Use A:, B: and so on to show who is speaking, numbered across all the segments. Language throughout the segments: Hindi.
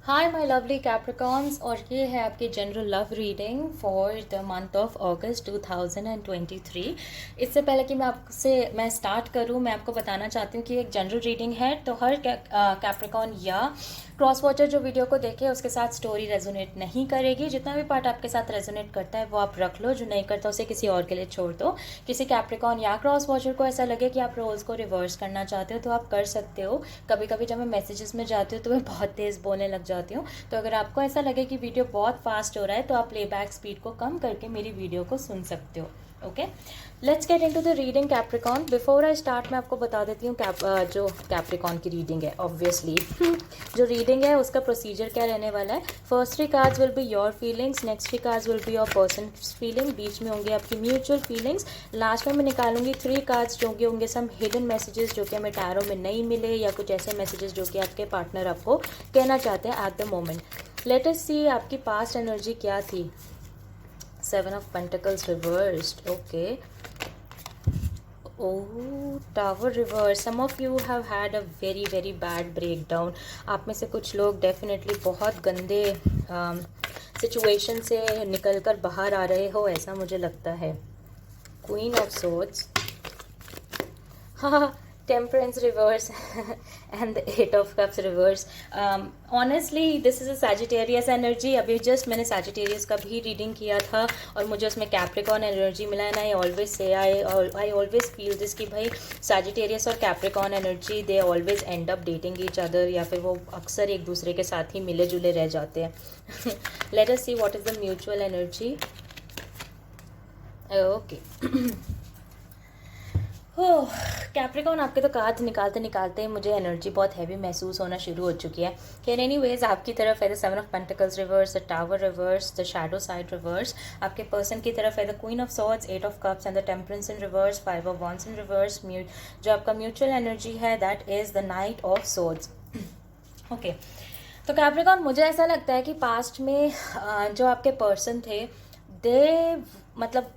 A: हाय माय लवली कैप्रिकॉन्स, और ये है आपकी general love reading for the month of अगस्त 2023। इससे पहले कि मैं स्टार्ट करूँ, मैं आपको बताना चाहती हूँ कि एक जनरल रीडिंग है, तो हर कैप्रिकॉन या क्रॉस वॉचर जो वीडियो को देखे उसके साथ स्टोरी रेजोनेट नहीं करेगी। जितना भी पार्ट आपके साथ रेजोनेट करता है वो आप रख लो, जो नहीं करता उसे किसी और के लिए छोड़ दो। किसी कैप्रिकॉन या क्रॉस वॉचर को ऐसा लगे कि आप रोल्स को रिवर्स करना चाहते हो तो आप कर सकते हो। कभी कभी जब मैं मैसेजेस में जाती हूँ तो मैं बहुत तेज़ बोलने लग जाती हूँ, तो अगर आपको ऐसा लगे कि वीडियो बहुत फास्ट हो रहा है तो आप प्लेबैक स्पीड को कम करके मेरी वीडियो को सुन सकते हो। Okay, let's get into the reading Capricorn. Before I start मैं आपको बता देती हूँ जो कैप्रिकॉन की रीडिंग है, ऑब्वियसली जो रीडिंग है उसका प्रोसीजर क्या रहने वाला है। First 3 cards will be your feelings, next 3 cards will be your person feeling, बीच में होंगे आपकी म्यूचुअल फीलिंग्स, लास्ट में मैं निकालूंगी 3 कार्ड्स जो कि होंगे सम हिडन मैसेजेस जो कि हमें टैरो में नहीं मिले, या कुछ ऐसे मैसेजेस जो कि आपके पार्टनर आपको कहना चाहते हैं at the moment. Let us see आपकी पास्ट एनर्जी क्या थी। 7 of Pentacles reversed. Okay. Oh, Tower reverse. Some of you have had a very very bad breakdown. आप में से कुछ लोग डेफिनेटली बहुत गंदे सिचुएशन से निकल कर बाहर आ रहे हो, ऐसा मुझे लगता है। क्वीन ऑफ सोर्ड्स, हाँ, temperance reverse and the 8 of cups reverse. Honestly this is a Sagittarius energy. अभी जस्ट मैंने सैजिटेरियस का भी रीडिंग किया था और मुझे उसमें कैप्रिकॉन एनर्जी मिला है। I always say I always feel this कि भाई सैजिटेरियस और Capricorn energy they always and up dating each other, या फिर वो अक्सर एक दूसरे के साथ ही मिले जुले रह जाते हैं। Late us see what is the mutual energy. Okay, oh Capricorn, आपके तो कार्ड निकालते निकालते मुझे एनर्जी बहुत हैवी महसूस होना शुरू हो चुकी है। खैर एनीवेज, आपकी तरफ है the 7 of pentacles reverse, the tower reverse, the shadow side reverse. आपके पर्सन की तरफ है the queen of swords, 8 of cups and the temperance in reverse, 5 of wands in reverse. जो आपका म्यूचुअल एनर्जी है that is the night of swords. Okay, तो कैप्रिकॉन, मुझे ऐसा लगता है कि पास्ट में जो आपके पर्सन थे दे मतलब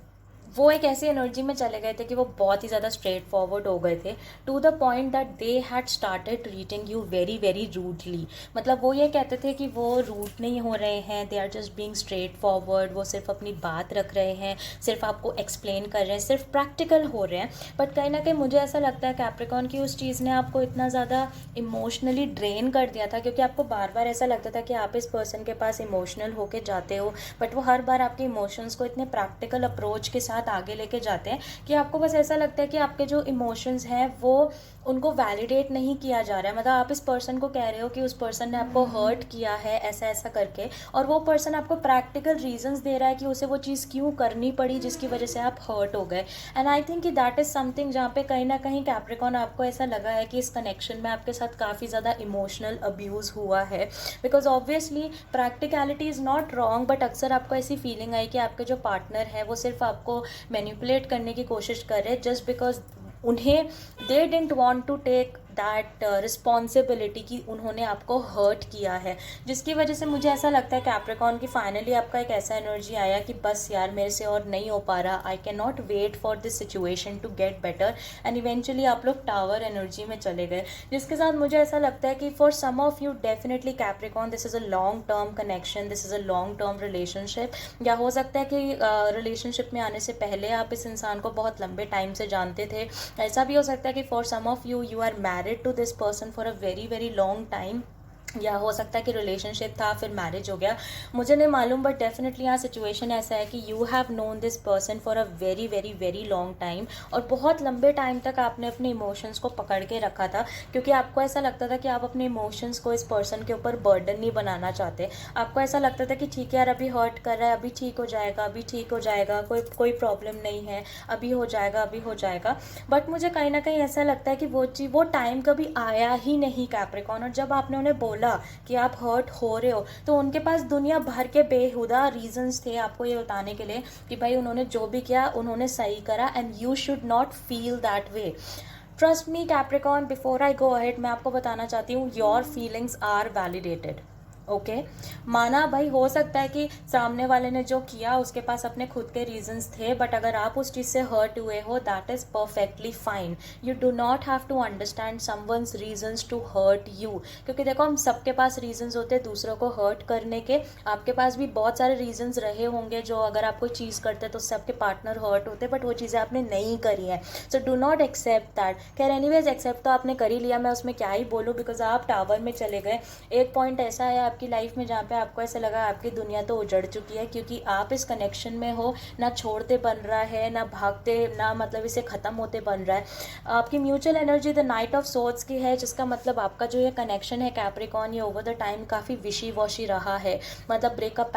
A: वो एक ऐसी एनर्जी में चले गए थे कि वो बहुत ही ज़्यादा स्ट्रेट फॉरवर्ड हो गए थे, to the point that they had started treating you very very rudely. मतलब वो ये कहते थे कि वो रूड नहीं हो रहे हैं, they are just being straightforward, वो सिर्फ अपनी बात रख रहे हैं, सिर्फ आपको एक्सप्लेन कर रहे हैं, सिर्फ प्रैक्टिकल हो रहे हैं। बट कहीं ना कहीं मुझे ऐसा लगता है कैप्रिकॉन की उस चीज़ ने आपको इतना ज़्यादा इमोशनली ड्रेन कर दिया था, क्योंकि आपको बार बार ऐसा लगता था कि आप इस पर्सन के पास इमोशनल होके जाते हो, बट वो हर बार आपके इमोशंस को इतने प्रैक्टिकल अप्रोच के साथ आगे लेके जाते हैं कि आपको बस ऐसा लगता है कि आपके जो इमोशंस हैं वो उनको वैलिडेट नहीं किया जा रहा है। मतलब आप इस पर्सन को कह रहे हो कि उस पर्सन ने आपको हर्ट किया है ऐसा ऐसा करके, और वो पर्सन आपको प्रैक्टिकल रीजंस दे रहा है कि उसे वो चीज़ क्यों करनी पड़ी जिसकी वजह से आप हर्ट हो गए। एंड आई थिंक कि दैट इज़ समथिंग जहाँ पे कहीं ना कहीं कैप्रिकॉन आपको ऐसा लगा है कि इस कनेक्शन में आपके साथ काफ़ी ज़्यादा इमोशनल अब्यूज़ हुआ है। Because obviously practicality is not wrong, but अक्सर आपको ऐसी फीलिंग आई कि आपके जो पार्टनर है वो सिर्फ आपको मैनिपुलेट करने की कोशिश कर रहे हैं, जस्ट बिकॉज उन्हें they didn't want to take that responsibility कि उन्होंने आपको हर्ट किया है, जिसकी वजह से मुझे ऐसा लगता है कैप्रिकॉन की फाइनली आपका एक ऐसा एनर्जी आया कि बस यार मेरे से और नहीं हो पा रहा, I can not wait for this situation to get better, and eventually आप लोग टावर एनर्जी में चले गए, जिसके साथ मुझे ऐसा लगता है कि for some of you definitely Capricorn this is a long term connection, this is a long term relationship, या हो सकता है कि रिलेशनशिप में आने से पहले आप इस इंसान को बहुत लंबे टाइम से जानते थे। ऐसा भी हो सकता है कि for some of you you are married to this person for a very very long time, या हो सकता है कि रिलेशनशिप था फिर मैरिज हो गया, मुझे नहीं मालूम, बट डेफिनेटली यहाँ सिचुएशन ऐसा है कि you have known this person for a very very very long time, और बहुत लंबे टाइम तक आपने अपने इमोशंस को पकड़ के रखा था, क्योंकि आपको ऐसा लगता था कि आप अपने इमोशंस को इस पर्सन के ऊपर बर्डन नहीं बनाना चाहते। आपको ऐसा लगता था कि ठीक है यार अभी हर्ट कर रहा है, अभी ठीक हो जाएगा, अभी ठीक हो जाएगा, कोई प्रॉब्लम नहीं है, अभी हो जाएगा, अभी हो जाएगा। बट मुझे कहीं ना कहीं ऐसा लगता है कि वो टाइम कभी आया ही नहीं कैप्रिकॉन, और जब आपने उन्हें बोला कि आप हर्ट हो रहे हो तो उनके पास दुनिया भर के बेहुदा रीजंस थे आपको ये बताने के लिए कि भाई उन्होंने जो भी किया उन्होंने सही करा, and you should not feel that way. Trust me Capricorn, before I go ahead मैं आपको बताना चाहती हूँ your feelings are validated. Okay माना भाई, हो सकता है कि सामने वाले ने जो किया उसके पास अपने खुद के रीजंस थे, बट अगर आप उस चीज़ से हर्ट हुए हो, that is perfectly fine. You do not have to understand someone's reasons to hurt you. क्योंकि देखो, हम सबके पास रीजंस होते हैं दूसरों को हर्ट करने के. आपके पास भी बहुत सारे रीजंस रहे होंगे जो अगर आप कोई चीज़ करते तो उससे आपके पार्टनर हर्ट होते, बट वो चीज़ें आपने नहीं करी हैं. So do not accept that. खैर एनीवेज, एक्सेप्ट तो आपने कर ही लिया, मैं उसमें क्या ही बोलूँ, बिकॉज आप टावर में चले गए. एक पॉइंट ऐसा है आपकी लाइफ में जहाँ पे आपको ऐसा लगा आपकी दुनिया तो उजड़ चुकी है, क्योंकि आप इस कनेक्शन में हो, ना छोड़ते बन रहा है, ना भागते, ना मतलब इसे ख़त्म होते बन रहा है. आपकी mutual energy the night of swords की है, जिसका मतलब आपका जो ये कनेक्शन है कैप्रिकॉर्न, ये ओवर द टाइम काफ़ी विशी वॉशी रहा है. मतलब ब्रेकअप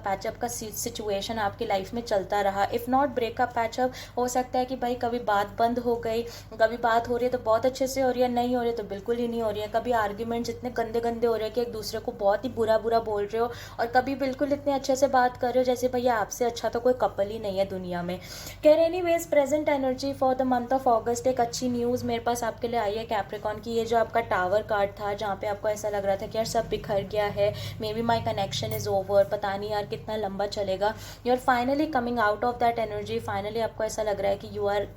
A: पैचअप का सिचुएशन आपकी लाइफ में चलता रहा. इफ़ नॉट ब्रेकअप पैचअप, हो सकता है कि भाई कभी बात बंद हो गई, कभी बात हो रही है तो बहुत अच्छे से हो रही है, नहीं हो रही है तो बिल्कुल ही नहीं हो रही है. कभी आर्ग्यूमेंट्स इतने गंदे गंदे हो रहे हैं कि एक दूसरे को बहुत ही बुरा बुरा बोल रहे हो, और कभी बिल्कुल इतने अच्छे से बात कर रहे हो जैसे भैया आपसे अच्छा तो कोई कपल ही नहीं है दुनिया में. खैर anyways, present energy for the month of अगस्त. एक अच्छी न्यूज़ मेरे पास आपके लिए आई है कैप्रिकॉर्न की. ये जो आपका टावर कार्ड था, जहाँ पे आपको ऐसा लग रहा था कि यार सब बिखर गया है, maybe my connection is over, पता नहीं यार कितना लंबा चलेगा, you are finally coming out of that energy. Finally आपको ऐसा लग रहा है कि you are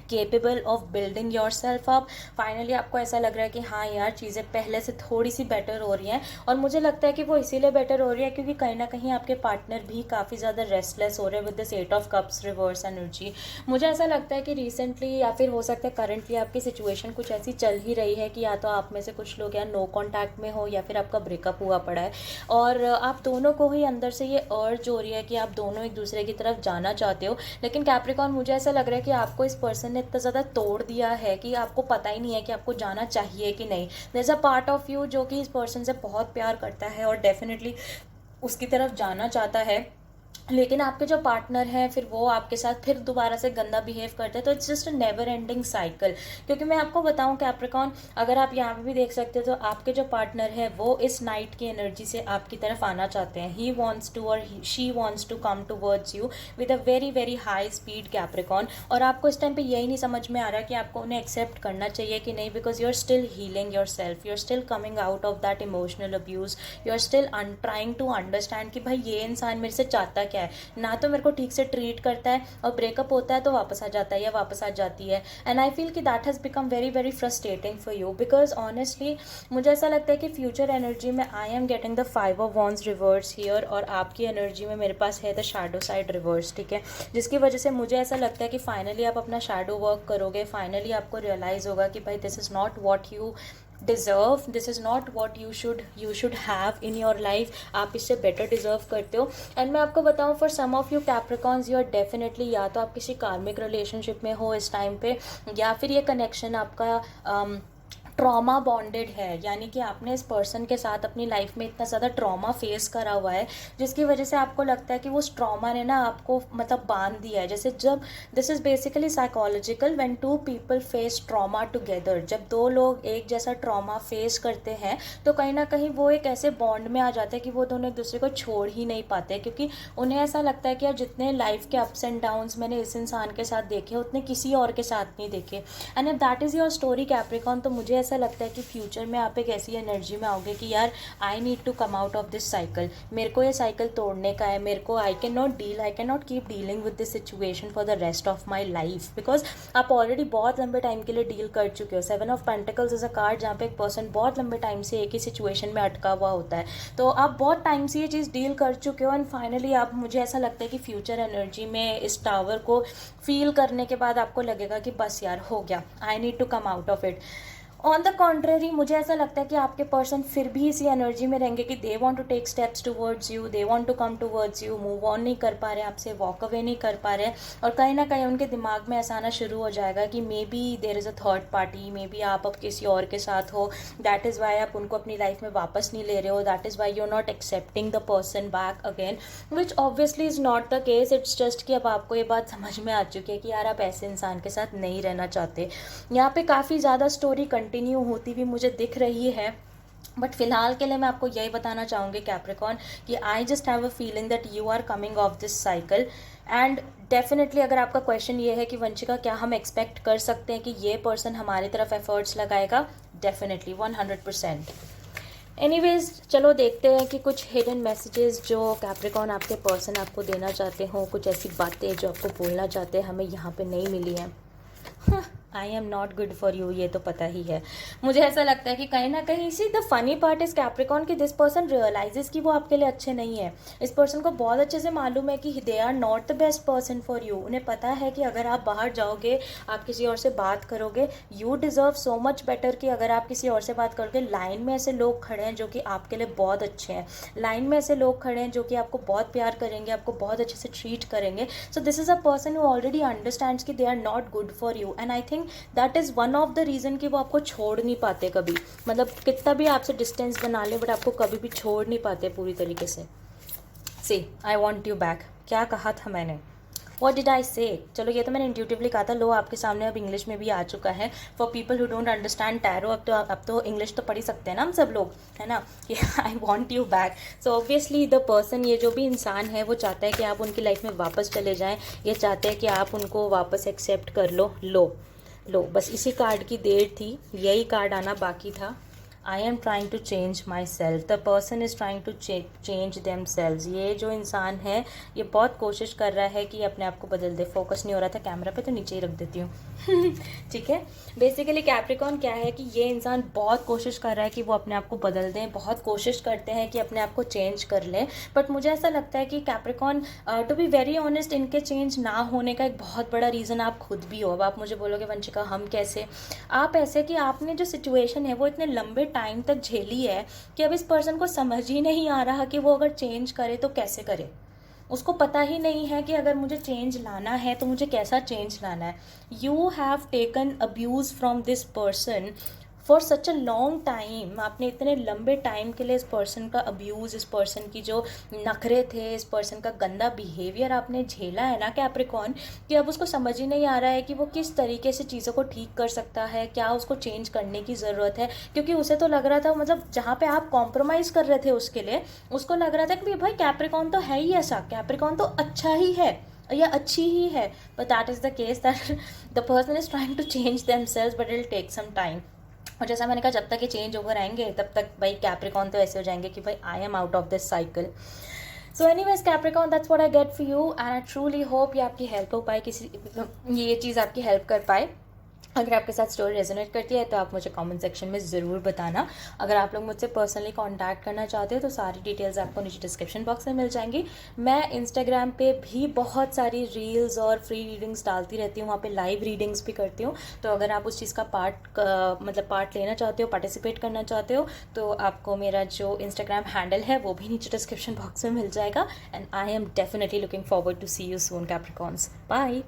A: capable of building yourself up. Finally आपको ऐसा लग रहा है कि हाँ यार, चीज़ें पहले से थोड़ी सी बेटर हो रही हैं. और मुझे लगता है कि वो इसीलिए बेटर हो रही है क्योंकि कहीं ना कहीं आपके पार्टनर भी काफ़ी ज़्यादा रेस्टलेस हो रहे हैं with this 8 of cups reverse energy. मुझे ऐसा लगता है कि रिसेंटली या फिर हो सकता है करंटली आपकी सिचुएशन कुछ ऐसी चल ही रही है कि या तो आप में से कुछ लोग या नो कॉन्टैक्ट में हो, या फिर आपका ब्रेकअप हुआ पड़ा है, और आप दोनों को ही अंदर से ये अर्ज हो रही है कि आप दोनों एक दूसरे की तरफ जाना चाहते हो. लेकिन कैप्रिकॉर्न, मुझे ऐसा लग रहा है कि आपको इस पर्सन ने इतना ज़्यादा तोड़ दिया है कि आपको पता ही नहीं है कि आपको जाना चाहिए कि नहीं. There is a part of you जो कि इस पर्सन से बहुत प्यार करता है और डेफिनेटली उसकी तरफ जाना चाहता है, लेकिन आपके जो पार्टनर हैं फिर वो आपके साथ फिर दोबारा से गंदा बिहेव करते हैं. तो it's just a never ending cycle. क्योंकि मैं आपको बताऊं कैप्रिकॉर्न, अगर आप यहाँ पे भी देख सकते हो तो आपके जो पार्टनर है वो इस नाइट की एनर्जी से आपकी तरफ आना चाहते हैं. ही वॉन्ट्स टू और she wants to come towards you with a very very high speed Capricorn. और आपको इस टाइम पे यही नहीं समझ में आ रहा कि आपको उन्हें एक्सेप्ट करना चाहिए कि नहीं, because you are still healing yourself, you are still coming out of that emotional abuse, you are still trying to understand कि भाई ये इंसान मेरे से चाहता क्या है. ना तो मेरे को ठीक से ट्रीट करता है, और ब्रेकअप होता है तो वापस आ जाता है या वापस आ जाती है. एंड आई फील कि that has become very very frustrating for you, because honestly मुझे ऐसा लगता है कि फ्यूचर एनर्जी में I am getting the 5 of wands reverse here, और आपकी एनर्जी में मेरे पास है द शैडो साइड रिवर्स. ठीक है, जिसकी वजह से मुझे ऐसा लगता है कि फाइनली आप अपना शैडो वर्क करोगे. फाइनली आपको रियलाइज़ होगा कि भाई this is not what you deserve, this is not what you should have in your life. आप इससे बेटर डिज़र्व करते हो. एंड मैं आपको बताऊँ, for some of you Capricorns, you are definitely या तो आप किसी कार्मिक रिलेशनशिप में हो इस टाइम पे, या फिर ये कनेक्शन आपका ट्रॉमा बॉन्डेड है. यानी कि आपने इस पर्सन के साथ अपनी लाइफ में इतना ज़्यादा ट्रॉमा फेस करा हुआ है, जिसकी वजह से आपको लगता है कि वो उस ट्रॉमा ने ना आपको मतलब बांध दिया है. जैसे जब this is basically psychological, when two people face trauma together, जब दो लोग एक जैसा ट्रॉमा फेस करते हैं तो कहीं ना कहीं वो एक ऐसे बॉन्ड में आ जाते हैं कि वो दोनों एक दूसरे को छोड़ ही नहीं पाते, क्योंकि उन्हें ऐसा लगता है कि यार जितने लाइफ के अप्स एंड डाउन्स मैंने इस इंसान के साथ देखे उतने किसी और के साथ नहीं देखे. And if that is your story Capricorn, तो मुझे ऐसा लगता है कि फ्यूचर में आप एक ऐसी एनर्जी में आओगे कि यार I need to come out of this cycle, मेरे को ये साइकिल तोड़ने का है. मेरे को I can not keep dealing with this situation for the rest of my life, because आप ऑलरेडी बहुत लंबे टाइम के लिए डील कर चुके हो. 7 of pentacles is a card जहाँ पे एक पर्सन बहुत लंबे टाइम से एक ही सिचुएशन में अटका हुआ होता है. तो आप बहुत टाइम से ये चीज़ डील कर चुके हो, एंड फाइनली आप, मुझे ऐसा लगता है कि फ्यूचर एनर्जी में इस टावर को फील करने के बाद आपको लगेगा कि बस यार हो गया, I need to come out of it. On the contrary, मुझे ऐसा लगता है कि आपके पर्सन फिर भी इसी एनर्जी में रहेंगे कि they want to take steps towards you, they want to come towards you. Move on नहीं कर पा रहे, आपसे वॉक अवे नहीं कर पा रहे, और कहीं ना कहीं उनके दिमाग में ऐसा आना शुरू हो जाएगा कि maybe there is a third party, maybe आप अब किसी और के साथ हो. दैट इज़ वाई आप उनको अपनी लाइफ में वापस नहीं ले रहे हो. That is why you are not accepting the person back again, which obviously is not the case. It's just कि अब आपको ये बात समझ में आ चुकी है कि यार आप ऐसे इंसान के साथ नहीं रहना चाहते. यहाँ पे काफ़ी ज़्यादा स्टोरी कंटिन्यू होती भी मुझे दिख रही है, बट फिलहाल के लिए मैं आपको यही बताना चाहूँगी कैप्रिकॉर्न कि I just have a feeling that you are coming off this cycle. And definitely अगर आपका क्वेश्चन ये है कि वंशिका क्या हम एक्सपेक्ट कर सकते हैं कि ये पर्सन हमारी तरफ एफर्ट्स लगाएगा, डेफिनेटली 100%. एनीवेज, चलो देखते हैं कि कुछ हिडन मैसेजेस जो कैप्रिकॉन आपके पर्सन आपको देना चाहते हो, कुछ ऐसी बातें जो आपको बोलना चाहते हैं, हमें यहाँ पे नहीं मिली हैं। I am not good for you, ये तो पता ही है। मुझे ऐसा लगता है कि कहीं ना कहीं see the funny part is Capricorn कि दिस पर्सन रियलाइजेस कि वो आपके लिए अच्छे नहीं है। इस पर्सन को बहुत अच्छे से मालूम है कि they are not the best person for you. उन्हें पता है कि अगर आप बाहर जाओगे, आप किसी और से बात करोगे, you deserve so much better कि अगर आप किसी और से बात करोगे। लाइन में ऐसे लोग खड़े हैं जो कि आपके लिए बहुत अच्छे हैं, लाइन में ऐसे लोग खड़े हैं जो कि आपको बहुत प्यार करेंगे, आपको बहुत अच्छे से ट्रीट करेंगे। So this is a person who already understands कि they are not good for you, and I think that is one of the reason कि वो आपको छोड़ नहीं पाते कभी। मतलब कितना भी आपसे डिस्टेंस बना ले, बट आपको कभी भी छोड़ नहीं पाते पूरी तरीके से। सी आई वॉन्ट यू बैक, क्या कहा था मैंने, वॉट डिड आई से? चलो ये तो मैंने इंट्यूटिवली कहा था। लो आपके सामने अब इंग्लिश में भी आ चुका है for people who don't understand tarot. अब तो इंग्लिश तो पढ़ ही सकते हैं ना हम सब लोग, है ना। कि I want you back. So obviously the person, ये जो भी इंसान है, वो चाहता है कि आप उनकी लाइफ में वापस चले जाएं। ये चाहते हैं कि आप उनको वापस एक्सेप्ट कर लो। लो बस इसी कार्ड की देर थी, यही कार्ड आना बाकी था। I am trying to change myself, the person is trying to change themselves. ये जो इंसान है, ये बहुत कोशिश कर रहा है कि अपने आप को बदल दे। फोकस नहीं हो रहा था कैमरा पे, तो नीचे ही रख देती हूँ। ठीक है। बेसिकली कैप्रिकॉन क्या है कि ये इंसान बहुत कोशिश कर रहा है कि वो अपने आप को बदल दें, बहुत कोशिश करते हैं कि अपने आप को चेंज कर लें। बट मुझे ऐसा लगता है कि Capricorn, to be very honest, इनके चेंज ना होने का एक बहुत बड़ा रीज़न आप खुद भी हो। अब आप मुझे बोलोगे वंशिका हम कैसे? आप ऐसे कि आपने जो सिचुएशन है वो इतने लंबे टाइम तक झेली है कि अब इस पर्सन को समझ ही नहीं आ रहा कि वो अगर चेंज करे तो कैसे करे। उसको पता ही नहीं है कि अगर मुझे चेंज लाना है तो मुझे कैसा चेंज लाना है। You have taken abuse from this person for such a long time. आपने इतने लंबे टाइम के लिए इस पर्सन का अब्यूज़, इस पर्सन की जो नखरे थे, इस पर्सन का गंदा बिहेवियर आपने झेला है ना कैप्रिकॉन, कि अब उसको समझ ही नहीं आ रहा है कि वो किस तरीके से चीज़ों को ठीक कर सकता है, क्या उसको चेंज करने की ज़रूरत है। क्योंकि उसे तो लग रहा था, मतलब जहाँ पे आप कॉम्प्रोमाइज़ कर रहे थे उसके लिए, उसको लग रहा था कि भाई कैप्रिकॉन तो है ही ऐसा, कैप्रिकॉन तो अच्छा ही है या अच्छी ही है। But that is the case that the person is trying to change themselves, but it will take some time. और जैसा मैंने कहा, जब तक ये चेंज ओवर आएंगे तब तक भाई कैप्रिकॉन तो ऐसे हो जाएंगे कि भाई I am out of this cycle. So anyways Capricorn, that's what I get for you, and I truly hope ये आपकी हेल्प हो पाए, किसी ये चीज़ आपकी हेल्प कर पाए। अगर आपके साथ स्टोरी रेजोनेट करती है तो आप मुझे कमेंट सेक्शन में ज़रूर बताना। अगर आप लोग मुझसे पर्सनली कांटेक्ट करना चाहते हो तो सारी डिटेल्स आपको नीचे डिस्क्रिप्शन बॉक्स में मिल जाएंगी। मैं इंस्टाग्राम पे भी बहुत सारी रील्स और फ्री रीडिंग्स डालती रहती हूँ, वहाँ पे लाइव रीडिंग्स भी करती हूँ। तो अगर आप उस चीज़ का पार्ट लेना चाहते हो, पार्टिसिपेट करना चाहते हो, तो आपको मेरा जो इंस्टाग्राम हैंडल है वो भी नीचे डिस्क्रिप्शन बॉक्स में मिल जाएगा। And I am definitely looking forward to see you soon Capricorns. Bye.